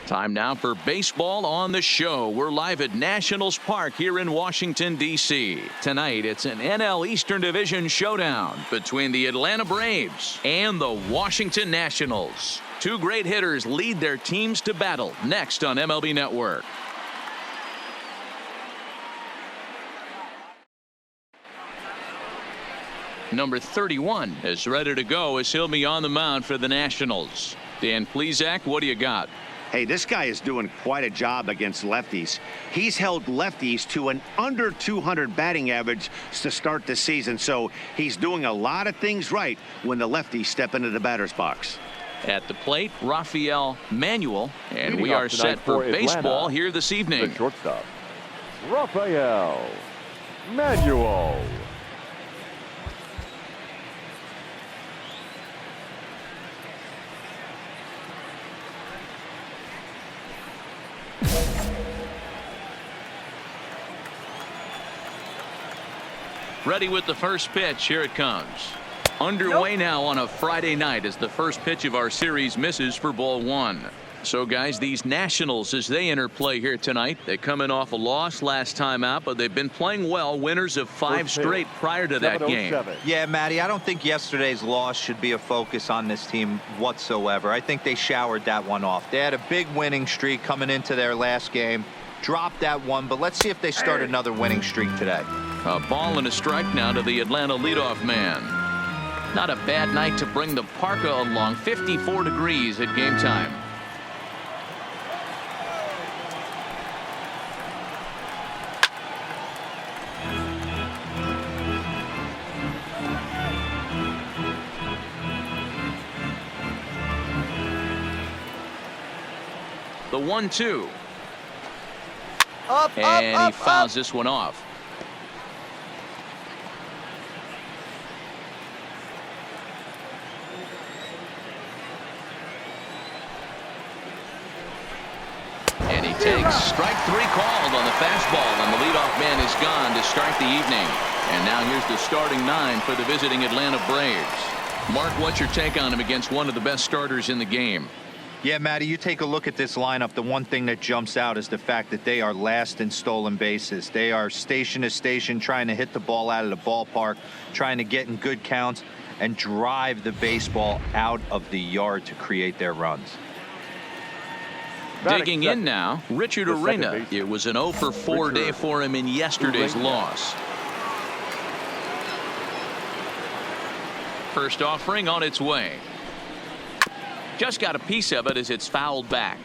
Time now for baseball on the show. We're live at Nationals Park here in Washington, D.C. Tonight, it's an NL Eastern Division showdown between the Atlanta Braves and the Washington Nationals. Two great hitters lead their teams to battle next on MLB Network. Number 31 is ready to go as he'll be on the mound for the Nationals. Dan Plesac, what do you got? Hey, this guy is doing quite a job against lefties. He's held lefties to an under 200 batting average to start the season, so he's doing a lot of things right when the lefties step into the batter's box. At the plate, Rafael Manuel, and Leading we are set for baseball here this evening. The shortstop, Rafael Manuel. Ready with the first pitch. Here it comes. Underway now on a Friday night as the first pitch of our series misses for ball one. So guys, these Nationals, as they enter play here tonight, they come in off a loss last time out, but they've been playing well, winners of 5 straight prior to that game. Yeah, Matty, I don't think yesterday's loss should be a focus on this team whatsoever. I think they showered that one off. They had a big winning streak coming into their last game, dropped that one, but let's see if they start another winning streak today. A ball and a strike now to the Atlanta leadoff man. Not a bad night to bring the parka along. 54 degrees at game time. The 1-2. And he fouls this one off. And he takes strike 3 called on the fastball, and the leadoff man is gone to start the evening. And now here's the starting 9 for the visiting Atlanta Braves. Mark, what's your take on him against one of the best starters in the game? Yeah, Matty, you take a look at this lineup. The one thing that jumps out is the fact that they are last in stolen bases. They are station to station trying to hit the ball out of the ballpark, trying to get in good counts and drive the baseball out of the yard to create their runs. Digging in now, Richard Arena. It was an 0-for-4 day for him in yesterday's loss. First offering on its way. Just got a piece of it as it's fouled back.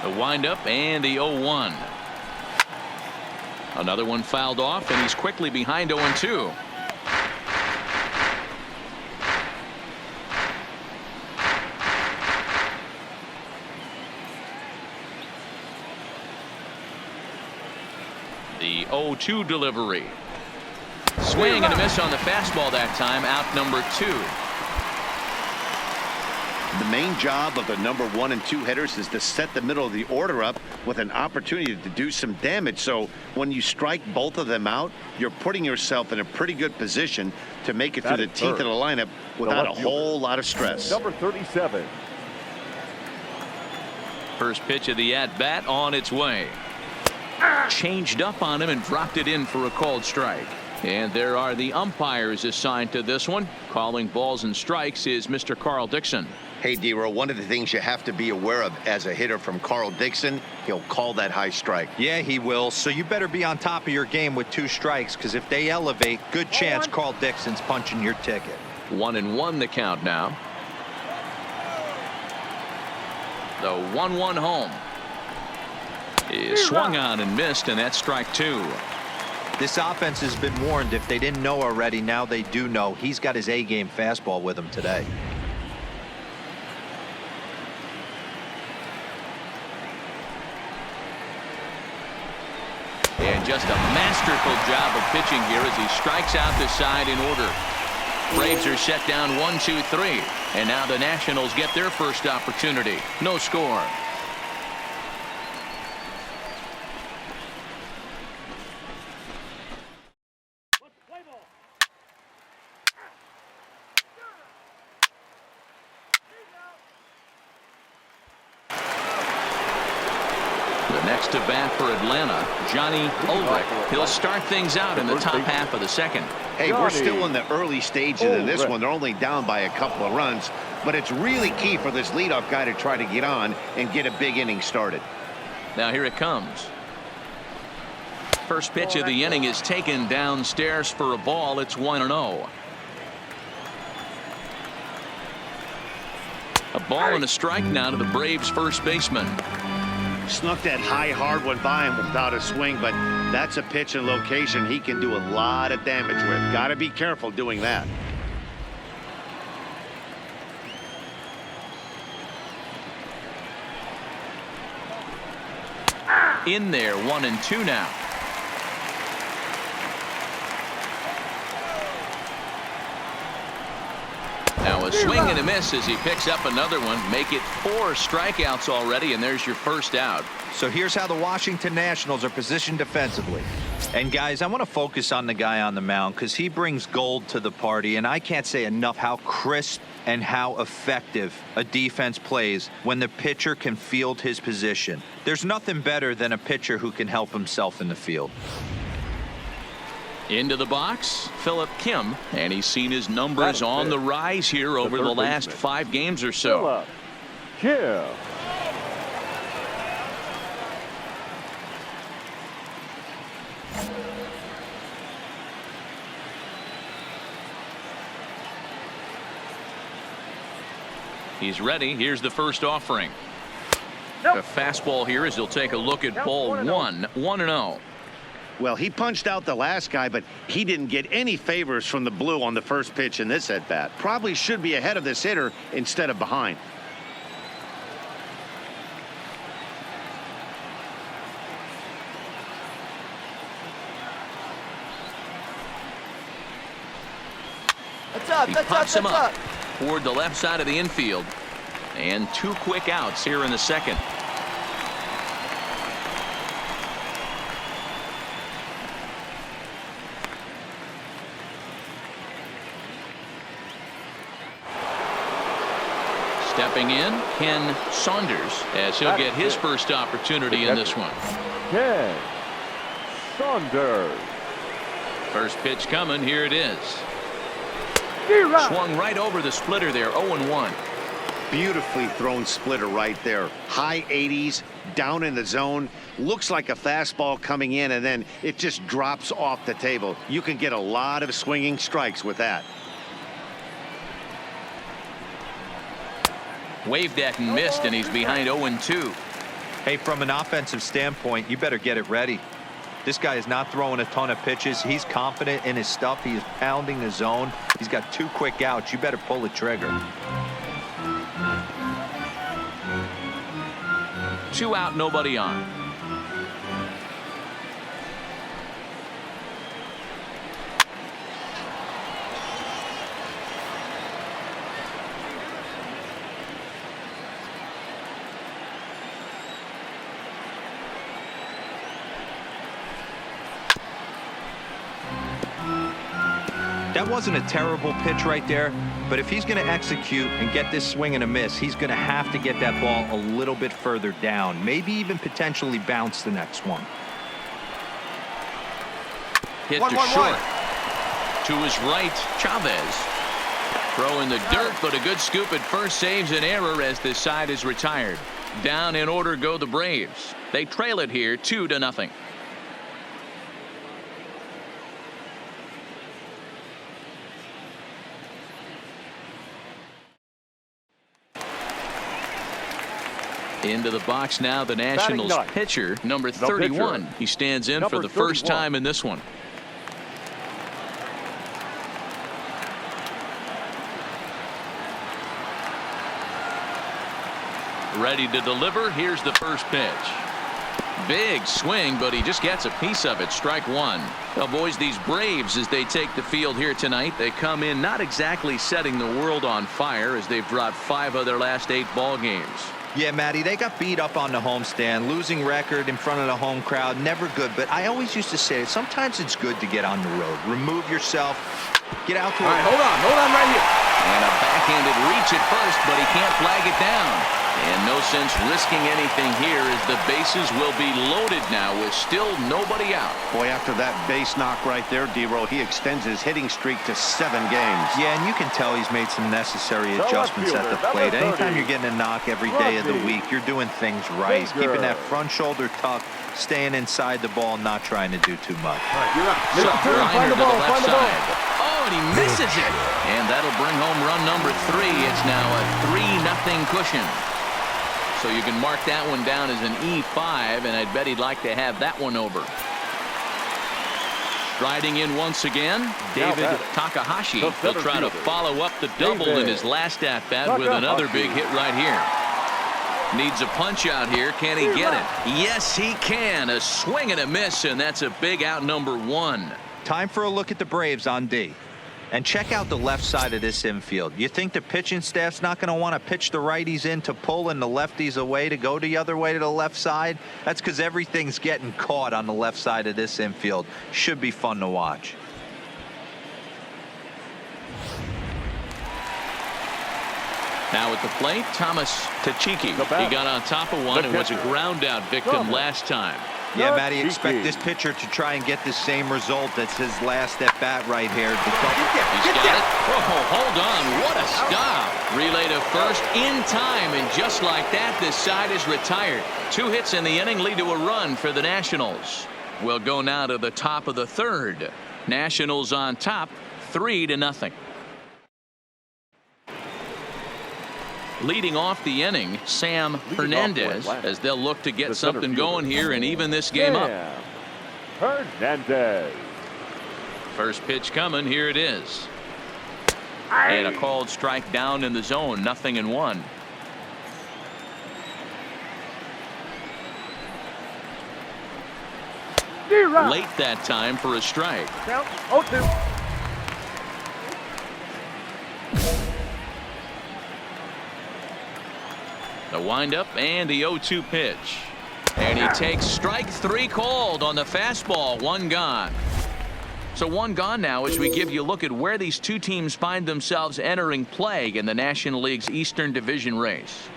The windup and the 0-1. Another one fouled off, and he's quickly behind 0-2. The 0-2 delivery. Swing and a miss on the fastball that time. Out number 2. The main job of the number 1 and 2 hitters is to set the middle of the order up with an opportunity to do some damage. So when you strike both of them out, you're putting yourself in a pretty good position to make it through the teeth of the lineup without a whole lot of stress. Number 37. First pitch of the at-bat on its way. Changed up on him and dropped it in for a called strike. And there are the umpires assigned to this one. Calling balls and strikes is Mr. Carl Dixon. Hey, D-Row, one of the things you have to be aware of as a hitter from Carl Dixon, he'll call that high strike. Yeah, he will. So you better be on top of your game with 2 strikes, because if they elevate, good chance Carl Dixon's punching your ticket. 1-1 the count now. The 1-1 home is swung on and missed, and that's strike 2. This offense has been warned. If they didn't know already, now they do know. He's got his A-game fastball with him today. And just a masterful job of pitching here as he strikes out the side in order. Braves are set down 1-2-3, and now the Nationals get their first opportunity. No score. Next to bat for Atlanta, Johnny Vander Meer. He'll start things out in the top half of the second. Hey, we're still in the early stages of this one. They're only down by a couple of runs, but it's really key for this leadoff guy to try to get on and get a big inning started. Now here it comes. First pitch of the inning is taken downstairs for a ball. It's 1-0. A ball and a strike now to the Braves first baseman. Snuck that high hard one by him without a swing, but that's a pitch and location he can do a lot of damage with. Got to be careful doing that. In there, 1-2 now. Now a swing and a miss as he picks up another one. Make it 4 strikeouts already, and there's your first out. So here's how the Washington Nationals are positioned defensively. And guys, I want to focus on the guy on the mound because he brings gold to the party, and I can't say enough how crisp and how effective a defense plays when the pitcher can field his position. There's nothing better than a pitcher who can help himself in the field. Into the box, Philip Kim, and he's seen his numbers on the rise here over the last 5 games or so. Kim. He's ready. Here's the first offering. A fastball here as he'll take a look at ball 1. 1-0. Well, he punched out the last guy, but he didn't get any favors from the blue on the first pitch in this at-bat. Probably should be ahead of this hitter instead of behind. He pops him up toward the left side of the infield. And 2 quick outs here in the second. Stepping in, Ken Saunders, as he'll get his first opportunity in this one. Ken Saunders. First pitch coming. Here it is. Swung right over the splitter there. 0-1. Beautifully thrown splitter right there. High 80s, down in the zone. Looks like a fastball coming in, and then it just drops off the table. You can get a lot of swinging strikes with that. Waved at and missed, and he's behind 0-2. Hey, from an offensive standpoint, you better get it ready. This guy is not throwing a ton of pitches. He's confident in his stuff. He is pounding the zone. He's got 2 quick outs. You better pull the trigger. 2 out, nobody on. That wasn't a terrible pitch right there, but if he's going to execute and get this swing and a miss, he's going to have to get that ball a little bit further down, maybe even potentially bounce the next one. Hit to short. To his right, Chavez. Throw in the dirt, but a good scoop at first saves an error as this side is retired. Down in order go the Braves. They trail it here 2-0. Into the box now, the Nationals pitcher, number 31. He stands in for the first time in this one. Ready to deliver. Here's the first pitch. Big swing, but he just gets a piece of it. Strike 1. Well, boys, these Braves, as they take the field here tonight, they come in not exactly setting the world on fire as they've dropped 5 of their last 8 ball games. Yeah, Matty, they got beat up on the homestand. Losing record in front of the home crowd, never good. But I always used to say, sometimes it's good to get on the road. Remove yourself. Get out to it. All right, hold on right here. And a backhanded reach at first, but he can't flag it down. And no sense risking anything here as the bases will be loaded now with still nobody out. Boy, after that base knock right there, D-Row, he extends his hitting streak to 7 games. Yeah, and you can tell he's made some necessary adjustments at the plate. Anytime you're getting a knock every day of the week, you're doing things right. He's keeping that front shoulder tucked, staying inside the ball, not trying to do too much. Soft liner to the left side. Oh, and he misses it. And that'll bring home run number 3. It's now a 3-0 cushion. So you can mark that one down as an E5, and I'd bet he'd like to have that one over. Striding in once again, David Takahashi will try to follow up the double in his last at-bat with another big hit right here. Needs a punch out here. Can he get it? Yes, he can. A swing and a miss, and that's a big out number 1. Time for a look at the Braves on D. And check out the left side of this infield. You think the pitching staff's not going to want to pitch the righties in to pull and the lefties away to go the other way to the left side? That's because everything's getting caught on the left side of this infield. Should be fun to watch. Now at the plate, Thomas Tachiki. He got on top of one and was a ground out victim last time. Yeah, Matty, expect this pitcher to try and get the same result as his last at bat right here. He's got it. Oh, hold on. What a stop. Relay to first in time, and just like that, this side is retired. 2 hits in the inning lead to a run for the Nationals. We'll go now to the top of the 3rd. Nationals on top, 3-0. Leading off the inning, Sam Hernandez, as they'll look to get something going here and even this game up. Hernandez. First pitch coming. Here it is. And a called strike down in the zone. 0-1. Late that time for a strike. Count 0-2. The windup and the 0-2 pitch. And he takes strike 3 called on the fastball. 1 gone. So 1 gone now as we give you a look at where these 2 teams find themselves entering play in the National League's Eastern Division race.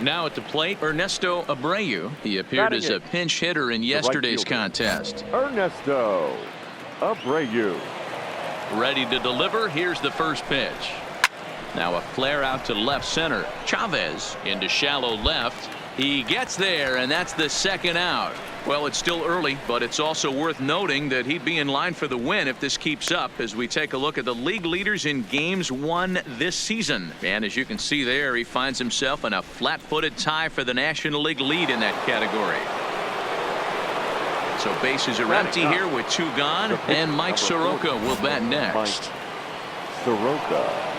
Now at the plate, Ernesto Abreu. He appeared as a pinch hitter in yesterday's contest. Ernesto Abreu. Ready to deliver. Here's the first pitch. Now a flare out to left center. Chavez into shallow left. He gets there, and that's the 2nd out. Well, it's still early, but it's also worth noting that he'd be in line for the win if this keeps up as we take a look at the league leaders in games won this season. And as you can see there, he finds himself in a flat-footed tie for the National League lead in that category. So bases are empty here with 2 gone, and Mike Soroka will bat next. Soroka.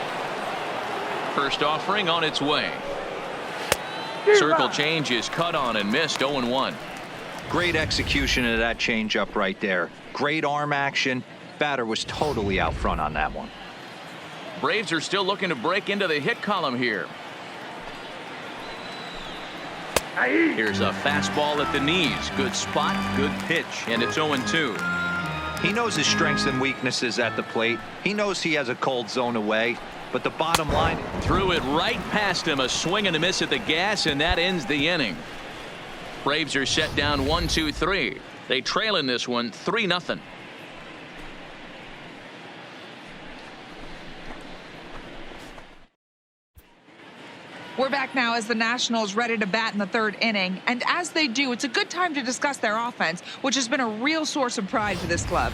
First offering on its way. Circle change is cut on and missed. 0-1. Great execution of that changeup right there. Great arm action. Batter was totally out front on that one. Braves are still looking to break into the hit column here. Here's a fastball at the knees. Good spot, good pitch, and it's 0-2. He knows his strengths and weaknesses at the plate. He knows he has a cold zone away. But the bottom line, threw it right past him. A swing and a miss at the gas, and that ends the inning. Braves are set down 1-2-3. They trail in this one 3-0. We're back now as the Nationals ready to bat in the 3rd inning. And as they do, it's a good time to discuss their offense, which has been a real source of pride for this club.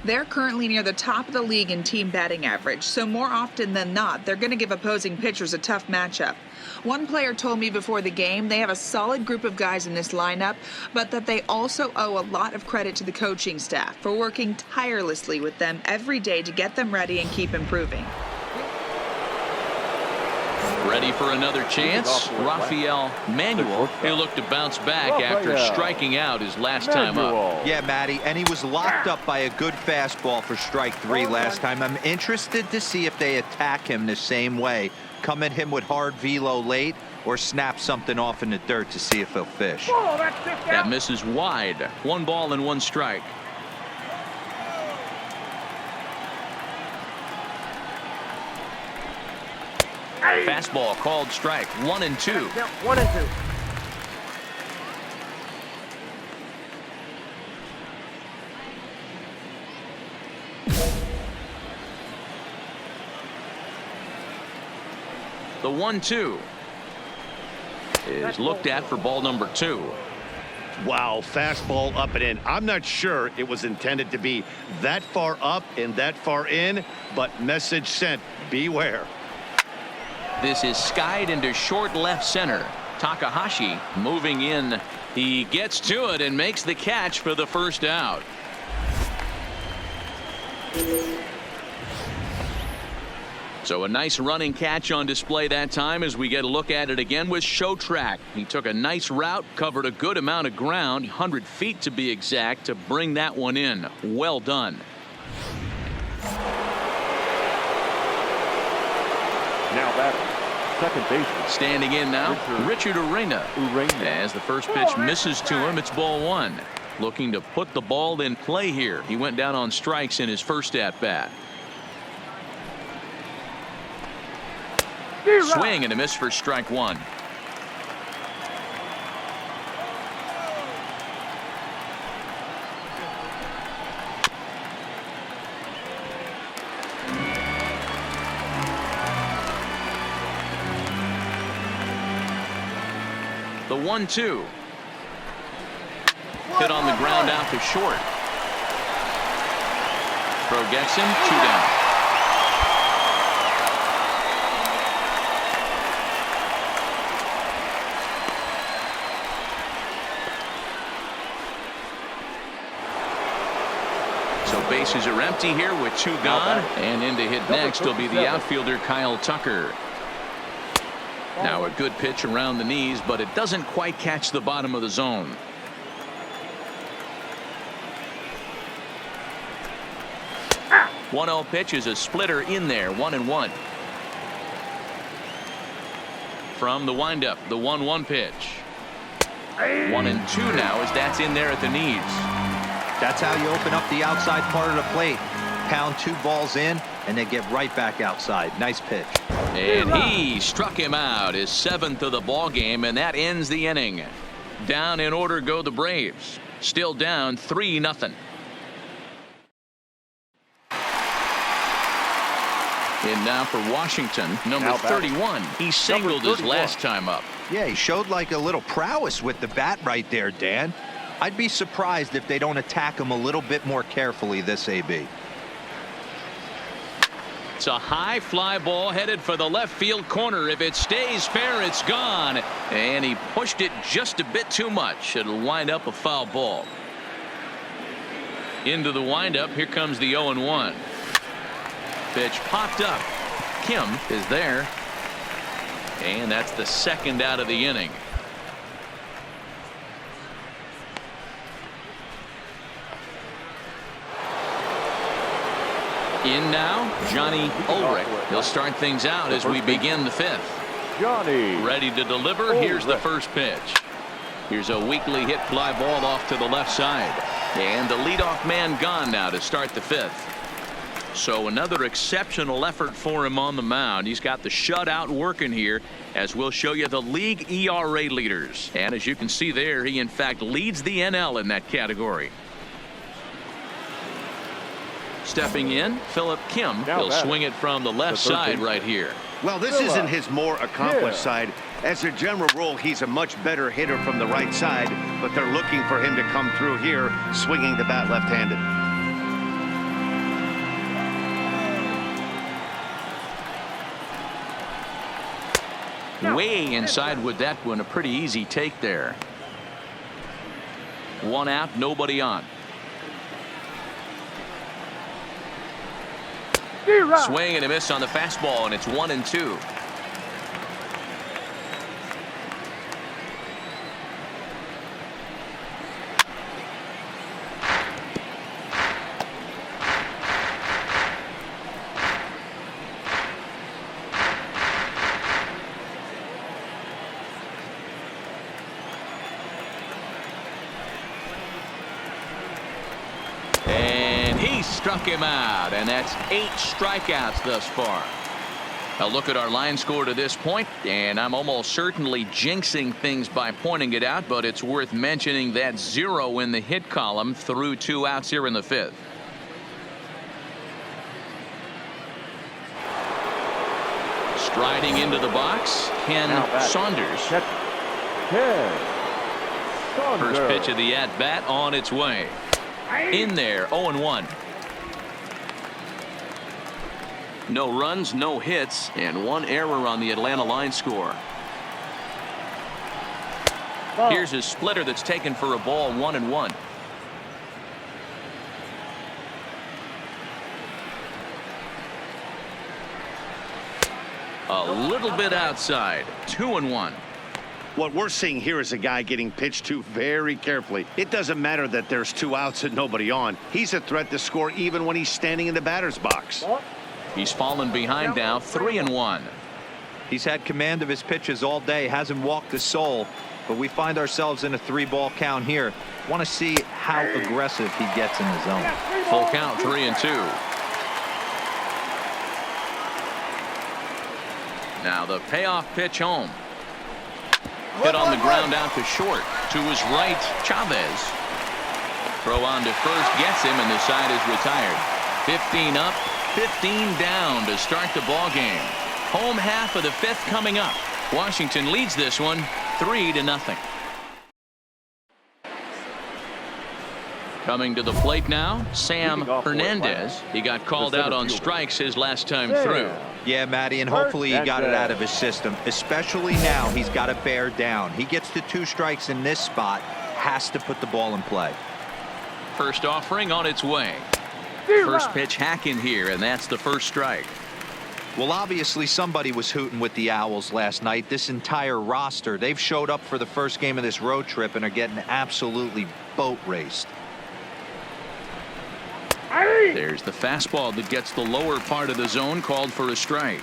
They're currently near the top of the league in team batting average, so more often than not, they're going to give opposing pitchers a tough matchup. One player told me before the game they have a solid group of guys in this lineup, but that they also owe a lot of credit to the coaching staff for working tirelessly with them every day to get them ready and keep improving. Ready for another chance. Rafael Manuel. He'll look to bounce back after striking out his last time up. Yeah, Matty, and he was locked up by a good fastball for strike 3 last time. I'm interested to see if they attack him the same way. Come at him with hard velo late or snap something off in the dirt to see if he'll fish. That misses wide. 1 ball and 1 strike. Fastball called strike. 1-2. Count 1-2. The 1-2 is looked at for ball number 2. Wow, fastball up and in. I'm not sure it was intended to be that far up and that far in, but message sent, beware. This is skied into short left center. Takahashi moving in. He gets to it and makes the catch for the first out. So a nice running catch on display that time as we get a look at it again with Show Track. He took a nice route, covered a good amount of ground, 100 feet to be exact, to bring that one in. Well done. Now batting, second baseman. Standing in now, Richard Urena. As the first pitch misses to him, it's ball 1. Looking to put the ball in play here. He went down on strikes in his first at bat. Swing and a miss for strike 1. The 1-2 hit on the ground out to short. Throw gets him, 2 down. Bases are empty here with 2 gone, and in to hit next will be the outfielder Kyle Tucker. Now a good pitch around the knees, but it doesn't quite catch the bottom of the zone. One 1-0 pitch is a splitter in there, 1-1. From the windup, the 1-1 pitch. 1-2 now as that's in there at the knees. That's how you open up the outside part of the plate. Pound 2 balls in, and they get right back outside. Nice pitch. And he struck him out, his 7th of the ball game, and that ends the inning. Down in order go the Braves. Still down 3-0. And now for Washington, number 31. He singled his last time up. Yeah, he showed like a little prowess with the bat right there, Dan. I'd be surprised if they don't attack him a little bit more carefully this AB. It's a high fly ball headed for the left field corner. If it stays fair, it's gone. And he pushed it just a bit too much. It'll wind up a foul ball. Into the windup. Here comes the 0-1. Pitch popped up. Kim is there. And that's the second out of the inning. In now, Johnny Ulrich. He'll start things out as we begin the 5th. Johnny. Ready to deliver. Here's the first pitch. Here's a weakly hit fly ball off to the left side. And the leadoff man gone now to start the 5th. So another exceptional effort for him on the mound. He's got the shutout working here, as we'll show you the league ERA leaders. And as you can see there, he in fact leads the NL in that category. Stepping in, Philip Kim. He'll swing it from the left side right here. Well, this isn't his more accomplished side. As a general rule, he's a much better hitter from the right side, but they're looking for him to come through here, swinging the bat left-handed. Way inside with that one. A pretty easy take there. 1 out, nobody on. Swing and a miss on the fastball, and it's 1-2. Struck him out, and that's 8 strikeouts thus far. A look at our line score to this point, and I'm almost certainly jinxing things by pointing it out, but it's worth mentioning that 0 in the hit column through 2 outs here in the 5th. Striding into the box, Ken Saunders. First pitch of the at-bat on its way. In there, 0-1. No runs, no hits, and 1 error on the Atlanta line score. Here's a splitter that's taken for a ball, 1-1. A little bit outside, 2-1. What we're seeing here is a guy getting pitched to very carefully. It doesn't matter that there's 2 outs and nobody on. He's a threat to score even when he's standing in the batter's box. He's fallen behind now, 3-1. He's had command of his pitches all day, hasn't walked a soul, but we find ourselves in a 3-ball count here. Want to see how aggressive he gets in the zone. Full count, 3-2. Now the payoff pitch home. Hit on the ground out to short. To his right, Chavez. Throw on to first, gets him, and the side is retired. 15 up, 15 down to start the ball game. Home half of the 5th coming up. Washington leads this one 3-0. Coming to the plate now, Sam Hernandez. He got called out on strikes his last time through. Yeah, Matty, and hopefully he got it out of his system. Especially now, he's got to bear down. He gets the 2 strikes in this spot, has to put the ball in play. First offering on its way. First pitch hack in here, and that's the first strike. Well, obviously somebody was hooting with the Owls last night. This entire roster, they've showed up for the first game of this road trip and are getting absolutely boat raced. There's the fastball that gets the lower part of the zone, called for a strike.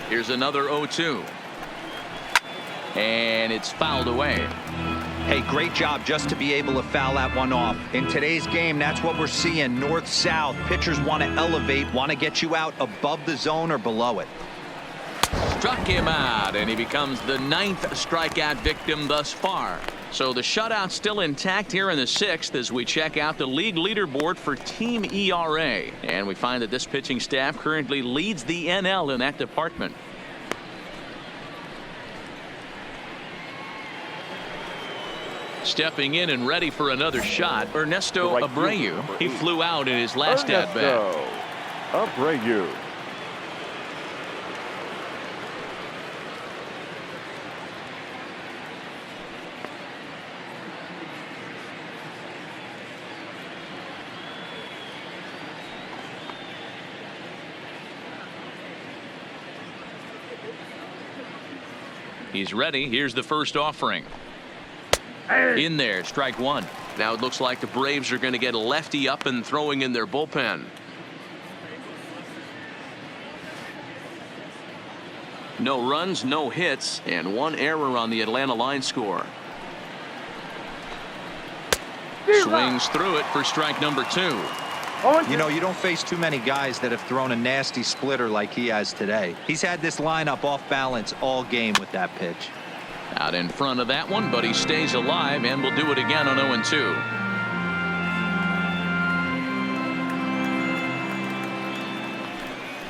Here's another 0-2. And it's fouled away. Hey, great job just to be able to foul that one off. In today's game, that's what we're seeing. North-south. Pitchers want to elevate, want to get you out above the zone or below it. Struck him out, and he becomes the 9th strikeout victim thus far. So the shutout still intact here in the 6th as we check out the league leaderboard for team ERA. And we find that this pitching staff currently leads the NL in that department. Stepping in and ready for another shot, Ernesto Abreu. He flew out in his last at-bat. Abreu. He's ready. Here's the first offering. In there, strike 1. Now it looks like the Braves are going to get a lefty up and throwing in their bullpen. No runs, no hits, and 1 error on the Atlanta line score. Swings through it for strike number 2. You know, you don't face too many guys that have thrown a nasty splitter like he has today. He's had this lineup off balance all game with that pitch. Out in front of that one, but he stays alive and will do it again on 0-2.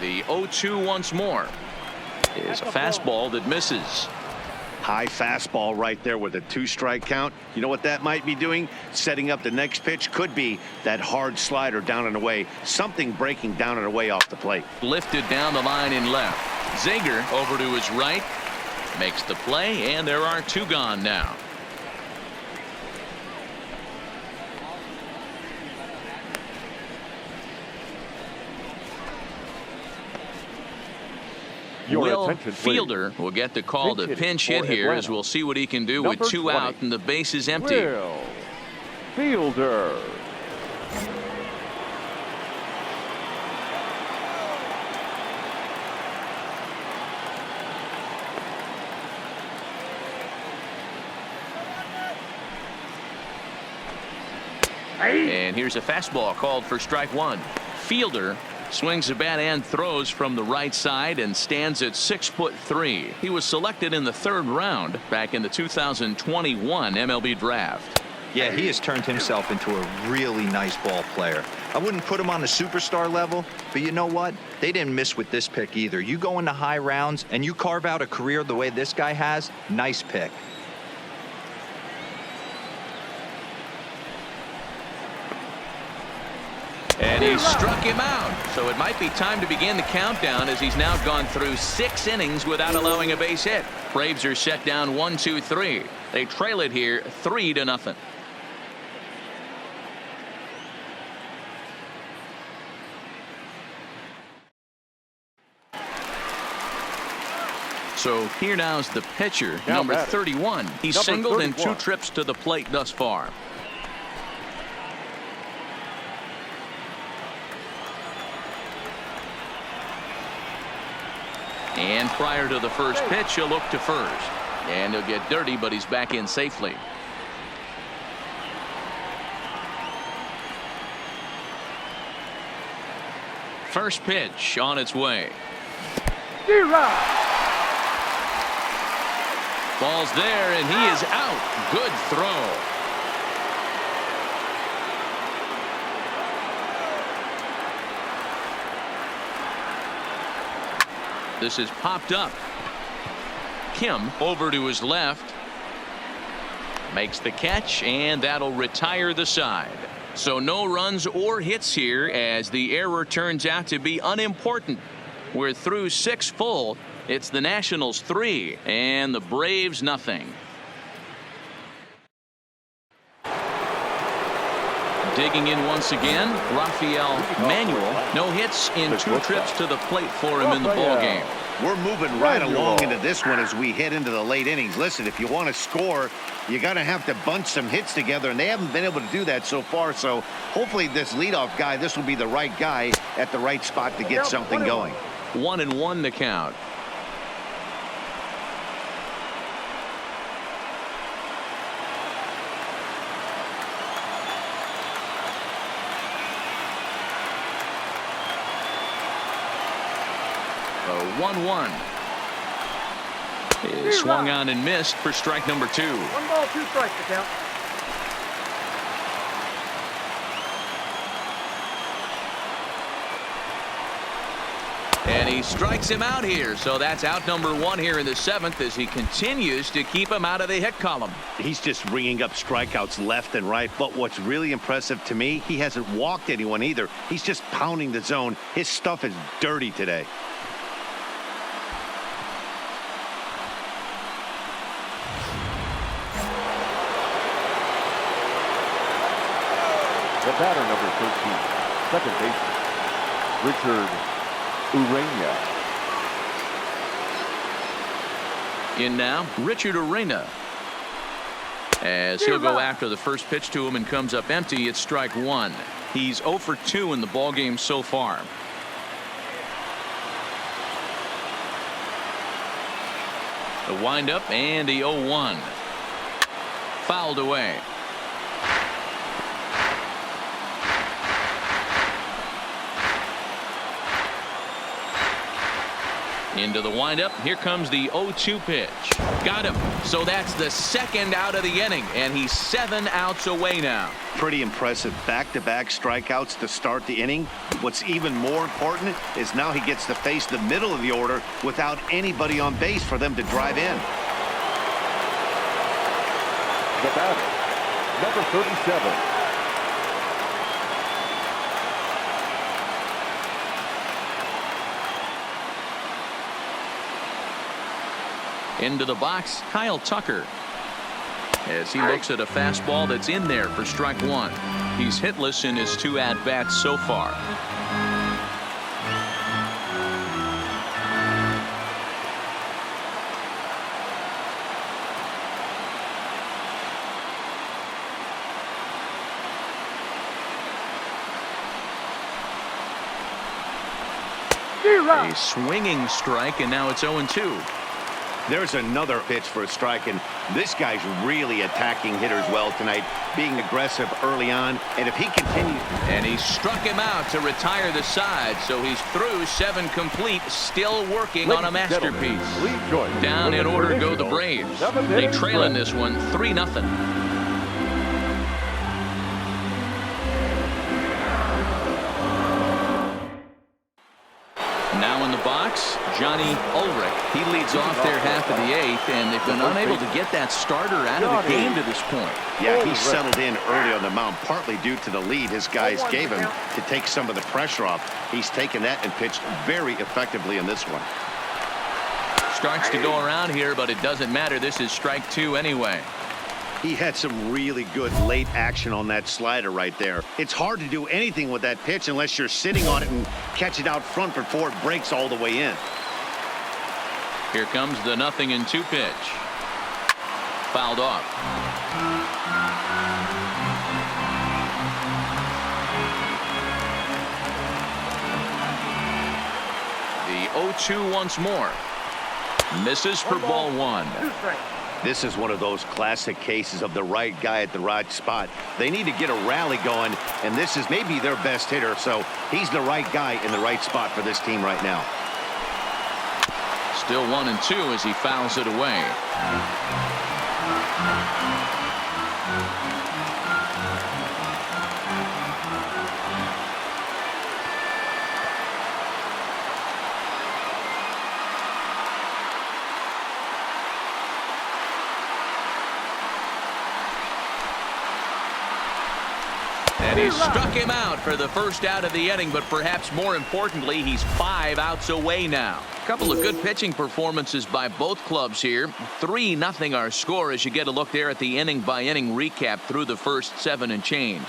The 0-2 once more is a fastball that misses. High fastball right there with a 2-strike count. You know what that might be doing? Setting up the next pitch. Could be that hard slider down and away. Something breaking down and away off the plate. Lifted down the line in left. Zager over to his right. Makes the play, and there are 2 gone now. Will Fielder will get the call to pinch hit here, as we'll see what he can do with 2 out and the base is empty. Will Fielder. And here's a fastball called for strike one. Fielder swings the bat and throws from the right side and stands at 6'3". He was selected in the 3rd round back in the 2021 MLB draft. Yeah, he has turned himself into a really nice ball player. I wouldn't put him on the superstar level, but you know what? They didn't miss with this pick either. You go into high rounds and you carve out a career the way this guy has, nice pick. And he struck him out. So it might be time to begin the countdown as he's now gone through 6 innings without allowing a base hit. Braves are set down 1-2-3. They trail it here 3-0. So here now's the pitcher, number 31. He's singled in 2 trips to the plate thus far. And prior to the first pitch, he'll look to first. And he'll get dirty, but he's back in safely. First pitch on its way. Ball's there, and he is out. Good throw. This is popped up. Kim over to his left. Makes the catch, and that'll retire the side. So no runs or hits here as the error turns out to be unimportant. We're through 6 full. It's the Nationals 3 and the Braves nothing. Digging in once again, Rafael Manuel. No hits in 2 trips to the plate for him in the ball game. We're moving right along into this one as we head into the late innings. Listen, if you want to score, you're going to have to bunch some hits together, and they haven't been able to do that so far. So hopefully this leadoff guy, this will be the right guy at the right spot to get something going. 1-1 the count. A 1-1 is swung on and missed for strike number 2. 1 ball, 2 strikes to count. And he strikes him out here. So that's out number 1 here in the 7th as he continues to keep him out of the hit column. He's just ringing up strikeouts left and right. But what's really impressive to me, he hasn't walked anyone either. He's just pounding the zone. His stuff is dirty today. The batter, number 13, second baseman, Richard Urena. In now, Richard Urena. As he'll go after the first pitch to him and comes up empty, it's strike 1. He's 0 for 2 in the ballgame so far. The windup and the 0-1. Fouled away. Into the windup. Here comes the 0-2 pitch. Got him. So that's the 2nd out of the inning, and he's 7 outs away now. Pretty impressive back-to-back strikeouts to start the inning. What's even more important is now he gets to face the middle of the order without anybody on base for them to drive in. The batter, number 37. Into the box, Kyle Tucker. As he looks at a fastball that's in there for strike 1. He's hitless in his 2 at-bats so far. A swinging strike, and now it's 0-2. There's another pitch for a strike, and this guy's really attacking hitters well tonight, being aggressive early on, and if he continues... And he struck him out to retire the side, so he's through 7 complete, still working on a masterpiece. Down in order go the Braves. They trail in this one 3-0. Now in the box, Johnny Ulrich. He leads off their half of the 8th, and they've been unable to get that starter out of the game to this point. Yeah, he settled in early on the mound, partly due to the lead his guys gave him to take some of the pressure off. He's taken that and pitched very effectively in this one. Starts to go around here, but it doesn't matter. This is strike 2 anyway. He had some really good late action on that slider right there. It's hard to do anything with that pitch unless you're sitting on it and catch it out front before it breaks all the way in. Here comes the 0-2 pitch. Fouled off. The 0-2 once more. Misses for ball 1. This is one of those classic cases of the right guy at the right spot. They need to get a rally going, and this is maybe their best hitter, so he's the right guy in the right spot for this team right now. Still 1-2 as he fouls it away. And he struck him out for the first out of the inning, but perhaps more importantly, he's 5 outs away now. A couple of good pitching performances by both clubs here. 3-0 our score as you get a look there at the inning-by-inning recap through the first 7 and change.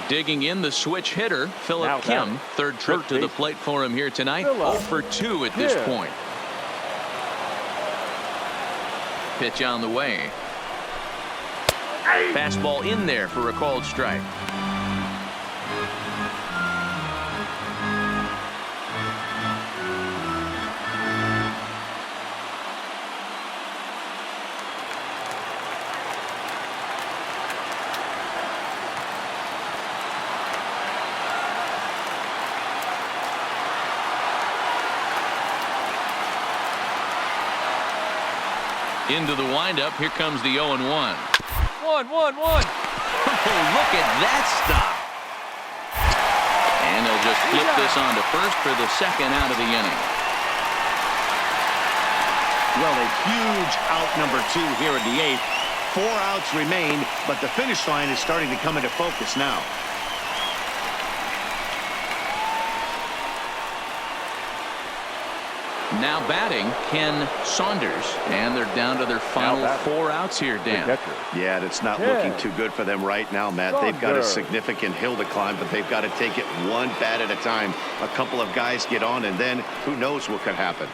Digging in the switch hitter, Philip Kim. Third trip to the plate for him here tonight. 0 for 2 at this point. Pitch on the way. Fastball in there for a called strike. Into the windup. Here comes the 0-1. 1-1-1. Oh, look at that stop. And they'll just flip this on to first for the second out of the inning. Well, a huge out number 2 here in the 8th. 4 outs remain, but the finish line is starting to come into focus now. Now batting, Ken Saunders, and they're down to their final 4 outs here, Dan. Yeah, it's not looking too good for them right now, Matt. They've got a significant hill to climb, but they've got to take it one bat at a time. A couple of guys get on, and then who knows what could happen.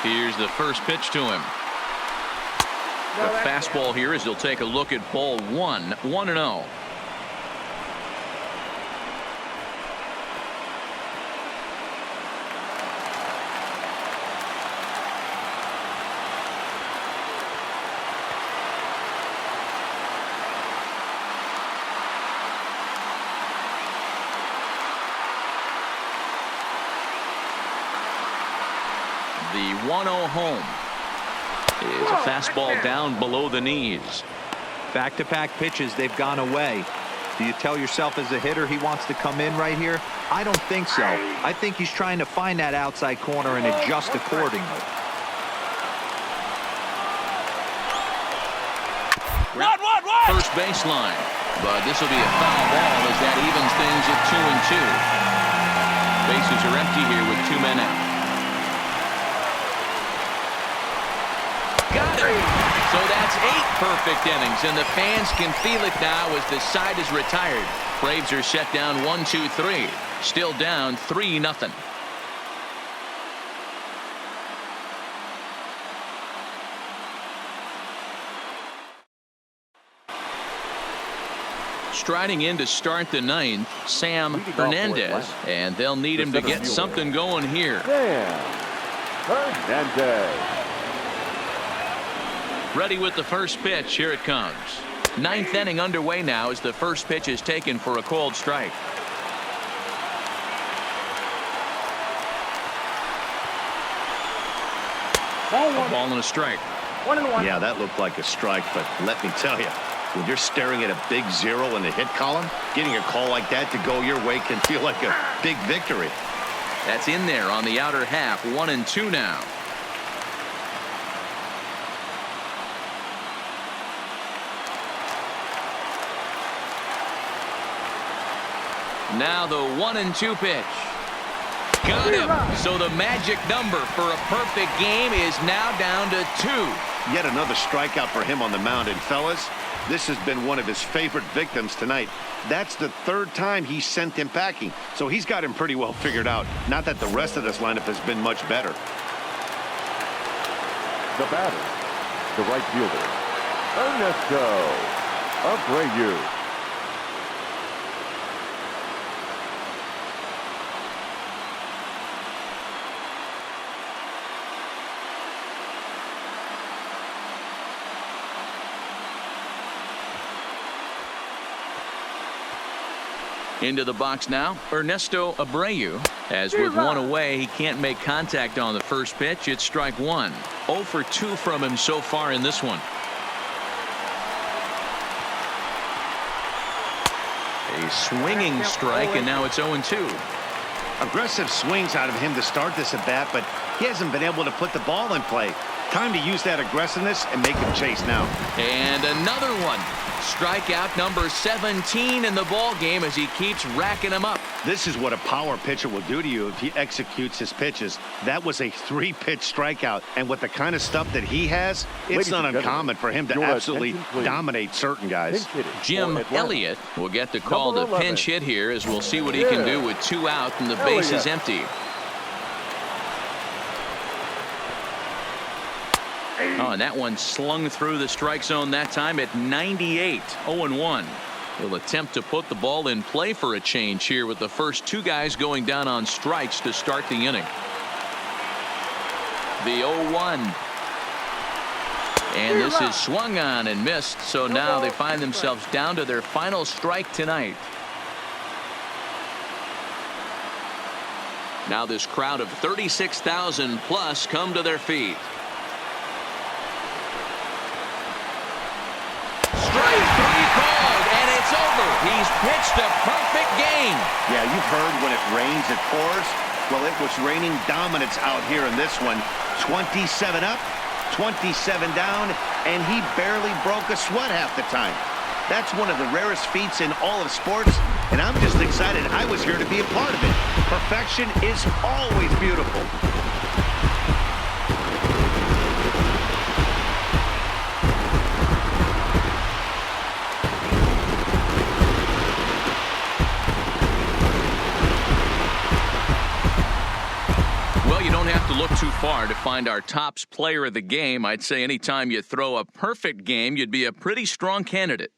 Here's the first pitch to him. The fastball here as he'll take a look at ball 1. 1-0. The 1-0 home is a fastball down below the knees. Back-to-back pitches, they've gone away. Do you tell yourself as a hitter he wants to come in right here? I don't think so. I think he's trying to find that outside corner and adjust accordingly. First baseline, but this will be a foul ball as that evens things at 2-2. Bases are empty here with 2 men out. Got it. So So that's 8 perfect innings, and the fans can feel it now as the side is retired. Braves are set down 1-2-3. Still down 3-0. Striding in to start the ninth, Sam Hernandez, and they'll need him to get something going here. Sam Hernandez. Ready with the first pitch. Here it comes. Ninth inning underway now as the first pitch is taken for a called strike. A ball and a strike. 1-1. Yeah, that looked like a strike, but let me tell you, when you're staring at a big 0 in the hit column, getting a call like that to go your way can feel like a big victory. That's in there on the outer half. 1-2 now. Now the 1-2 pitch. Got him. So the magic number for a perfect game is now down to 2. Yet another strikeout for him on the mound. And fellas, this has been one of his favorite victims tonight. That's the 3rd time he sent him packing. So he's got him pretty well figured out. Not that the rest of this lineup has been much better. The batter, the right fielder, Ernesto Abreu. Into the box now, Ernesto Abreu. As with one away, he can't make contact on the first pitch. It's strike 1. 0 for 2 from him so far in this one. A swinging strike, and now it's 0-2. Aggressive swings out of him to start this at bat, but he hasn't been able to put the ball in play. Time to use that aggressiveness and make him chase now. And another one. Strikeout number 17 in the ball game as he keeps racking them up. This is what a power pitcher will do to you if he executes his pitches. That was a 3-pitch strikeout, and with the kind of stuff that he has, it's not uncommon for him to absolutely dominate certain guys. Jim Elliott will get the call to pinch hit here, as we'll see what he can do with 2 out and the base is empty. Oh, and that one slung through the strike zone that time at 98. 0-1. He'll attempt to put the ball in play for a change here with the first 2 guys going down on strikes to start the inning. The 0-1. And this is swung on and missed, so now they find themselves down to their final strike tonight. Now this crowd of 36,000 plus come to their feet. Strike 3 called, and it's over. He's pitched a perfect game. Yeah, you've heard when it rains, it pours. Well, it was raining dominance out here in this one. 27 up, 27 down, and he barely broke a sweat half the time. That's one of the rarest feats in all of sports, and I'm just excited I was here to be a part of it. Perfection is always beautiful. Look too far to find our tops player of the game. I'd say anytime you throw a perfect game, you'd be a pretty strong candidate.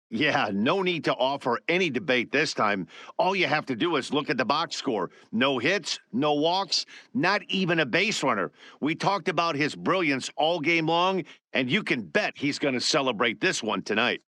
Yeah, no need to offer any debate this time. All you have to do is look at the box score. No hits, no walks, not even a base runner. We talked about his brilliance all game long, and you can bet he's going to celebrate this one tonight.